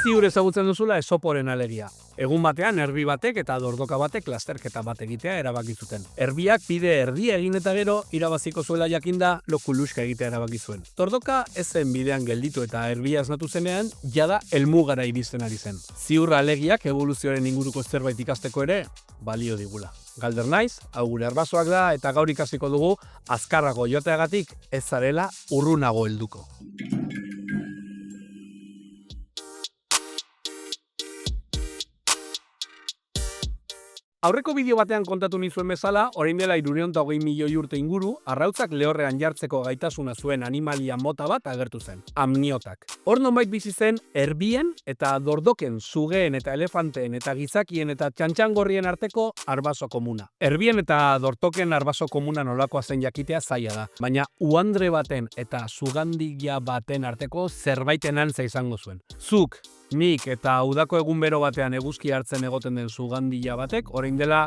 Ziur ezagutzen duzula esoporen alegia. Egun batean erbi batek eta dordoka batek lasterketa bat egitea erabaki zuten. Erbiak bide erdia egin eta gero irabaziko zuela jakinda lokuluska egitea erabaki zuen. Dordoka ez zen bidean gelditu eta erbia esnatu zenean jada helmugara iristen ari zen. Ziur alegiak evoluzioaren inguruko zerbait ikasteko ere balio digula. Galder naiz, hau gure arbasoak da eta gaur ikasiko dugu azkarrago joateagatik ez zarela urrunago helduko. Aurreko bideo batean kontatu nizuen bezala, orain dela 320 milioi urte inguru, arrautzak lehorrean jartzeko gaitasuna zuen animalia mota bat agertu zen, amniotak. Hor nonbait bizi zen erbien eta dordoken, sugeen eta elefanteen eta gizakien eta txantxangorrien arteko arbaso komuna. Erbien eta dortoken arbaso komuna nolakoa zen jakitea zaila da, baina uandre baten eta sugandia baten arteko zerbaiten antza izango zuen. Zuk, nik eta udako egun bero batean eguzki hartzen egoten den sugandia batek, orain dela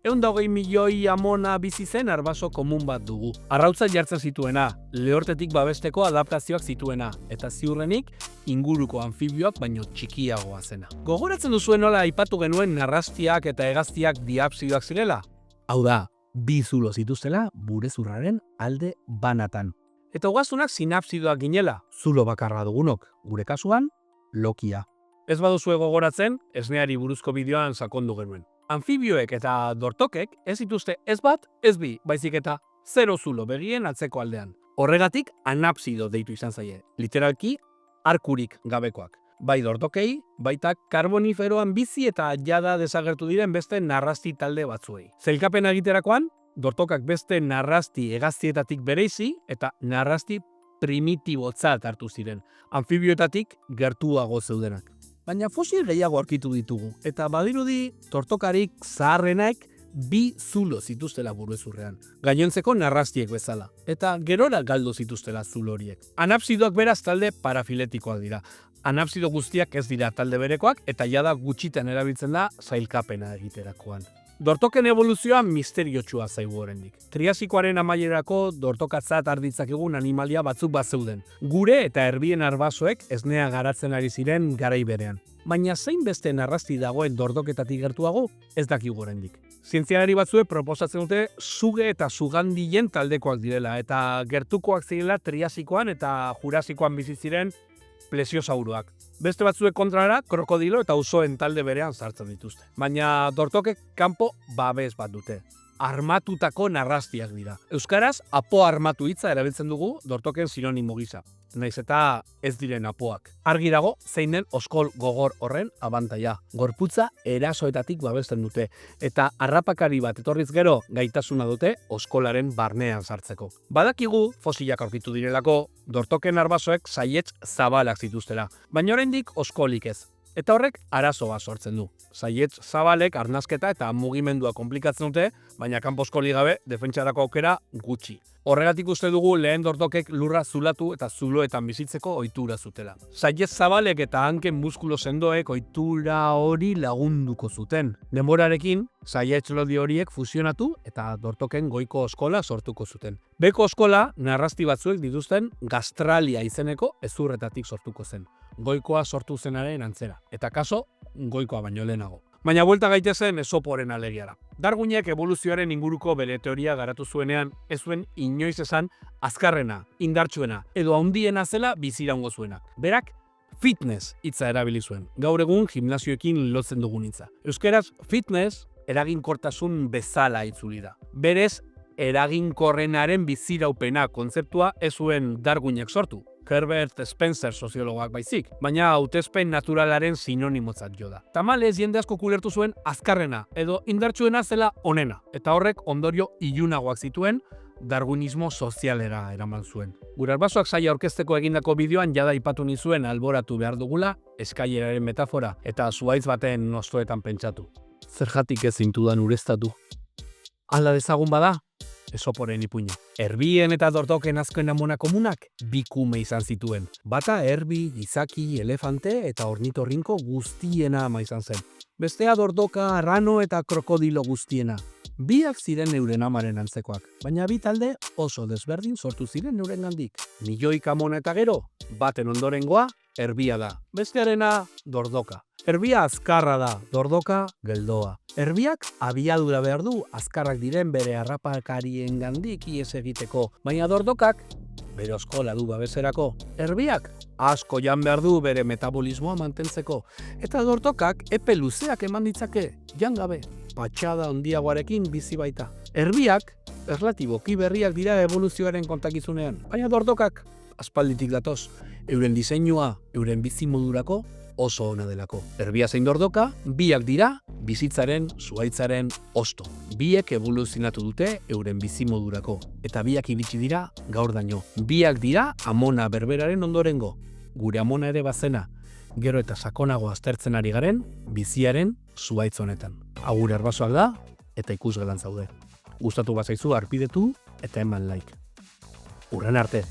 120 milioi amona bizi zen arbaso komun bat dugu. Arrautza jartzen zituena, lehortetik babesteko adaptazioak zituena, eta ziurrenik inguruko anfibioak baino txikiagoa zena. Gogoratzen duzuen nola aipatu genuen narrastiak eta hegaztiak diapsidoak zirela? Hau da, bi zulo zituztela burezurraren alde banatan. Eta ugaztunak sinapsidoak ginela, zulo bakarra dugunok, gure kasuan, lokia. Ez baduzue gogoratzen, esneari buruzko bideoan sakondu genuen. Anfibioek eta dortokek ez dituzte ez bat, ez bi, baizik eta 0 zulo begien atzeko aldean. Horregatik anapsido deitu izan zaie, literalki arkurik gabekoak. Bai dortokei, baita karboniferoan bizi eta jada desagertu diren beste narrasti talde batzuei. Zailkapena egiterakoan, dortokak beste narrasti hegaztietatik bereizi eta narrasti primitibotzat hartu ziren, anfibioetatik gertuago zeudenak. Baina fosil gehiago aurkitu ditugu, eta badirudi tortokarik zaharrenak bi zulo zituztela burezurrean, gainontzeko narrastiek bezala, eta gerora galdu zituztela zulo horiek. Anapsidoak beraz talde parafiletikoak dira. Anapsido guztiak ez dira talde berekoak, eta jada gutxitan erabiltzen da zailkapena egiterakoan. Dortoken evoluzioa misteriotsua zaigu oraindik. Triasikoaren amaierako dortokatzat arditzakegun animalia batzuk bazeuden. Gure eta erbien arbasoek esnea garatzen ari ziren garai berean. Baina zein beste narrasti dagoen dordoketatik gertuago, ez dakigu oraindik. Zientzialari batzuek proposatzen dute suge eta sugandien taldekoak direla, eta gertukoak zirela triasikoan eta jurasikoan bizi ziren plesiosauroak. Beste batzuek kontrara, krokodilo eta usoen talde berean sartzen dituzte. Baina dortokek kanpo babes bat dute. Armatutako narrastiak dira. Euskaraz, apo armatu hitza erabiltzen dugu dortoken sinonimo gisa. Naiz eta ez diren apoak. Argi dago, zein den oskol gogor horren abantaila. Gorputza erasoetatik babesten dute, eta harrapakari bat etorriz gero gaitasuna dute oskolaren barnean sartzeko. Badakigu, fosilak aurkitu direlako, dortoken arbasoek saiets zabalak zituztela, baina oraindik oskolik ez. Eta horrek arazoa sortzen du. Saiets zabalek arnasketa eta mugimendua konplikatzen dute, baina kanpo oskoli gabe defentsarako aukera gutxi. Horregatik uste dugu lehen dortokek lurra zulatu eta zuloetan bizitzeko ohitura zutela. Saiets zabalek eta hanken muskulo sendoek ohitura hori lagunduko zuten. Denborarekin, saiets lodi horiek fusionatu eta dortoken goiko oskola sortuko zuten. Beko oskola narrasti batzuek dituzten gastralia izeneko hezurretatik sortuko zen. Goikoa sortu zenaren antzera, eta kaso, goikoa baino lehenago. Baina buelta gaitezen esoporen alegiara. Darwinek evoluzioaren inguruko bere teoria garatu zuenean, ez zuen inoiz esan azkarrena, indartsuena, edo handiena zela biziraungo zuena. Berak, fitness hitza erabili zuen. Gaur egun gimnasioekin lotzen dugun hitza. Euskaraz, fitness eraginkortasun bezala itzuli da. Berez, eraginkorrenaren biziraupena kontzeptua ez zuen Darwinek sortu. Herbert Spencer soziologoak baizik, baina hautespen naturalaren sinonimotzat jo da. Tamalez jende asko kulertu zuen azkarrena edo indartsuena zela onena, eta horrek ondorio ilunagoak zituen darwinismo sozialera eraman zuen. Gure arbasoak saia aurkezteko egindako bideoan jada aipatu nizuen alboratu behar dugula eskaileraren metafora eta zuhaitz baten nostoetan pentsatu. Zergatik ez zintudan ureztatu. Alda dezagun bada? Esoporen ipuina. Erbien eta dortoken azken amona komunak bi kume izan zituen. Bata erbi, gizaki, elefante eta ornitorrinko guztiena ama izan zen. Bestea dortoka, arrano eta krokodilo guztiena. Biak ziren euren amaren antzekoak, baina bi talde oso desberdin sortu ziren eurengandik. Milioika amona eta gero, baten ondorengoa, erbia da. Bestearena, dordoka. Erbia azkarra da, dordoka geldoa. Erbiak abiadura behar du azkarrak diren bere harrapakarien gandik ihes egiteko, baina dordokak bere oskola du babeserako. Erbiak asko jan behar du bere metabolismoa mantentzeko, eta dordokak epe luzeak eman ditzake, jan gabe, patxada handiagoarekin bizi baita. Erbiak erlatiboki berriak dira evoluzioaren kontakizunean, baina dordokak aspalditik datoz, euren diseinua, euren bizimodurako oso ona delako. Erbia zein dordoka, biak dira bizitzaren, zuhaitzaren osto. Biek evoluzionatu dute euren bizimodurako, eta biak iritsi dira gaur daño. Biak dira amona berberaren ondorengo, gure amona ere bazena, gero eta sakonago aztertzen ari garen, biziaren zuhaitz honetan. Agur erbasoak da, eta ikusgelan zaude. Gustatu bazaizu arpidetu eta eman like. Urren arte!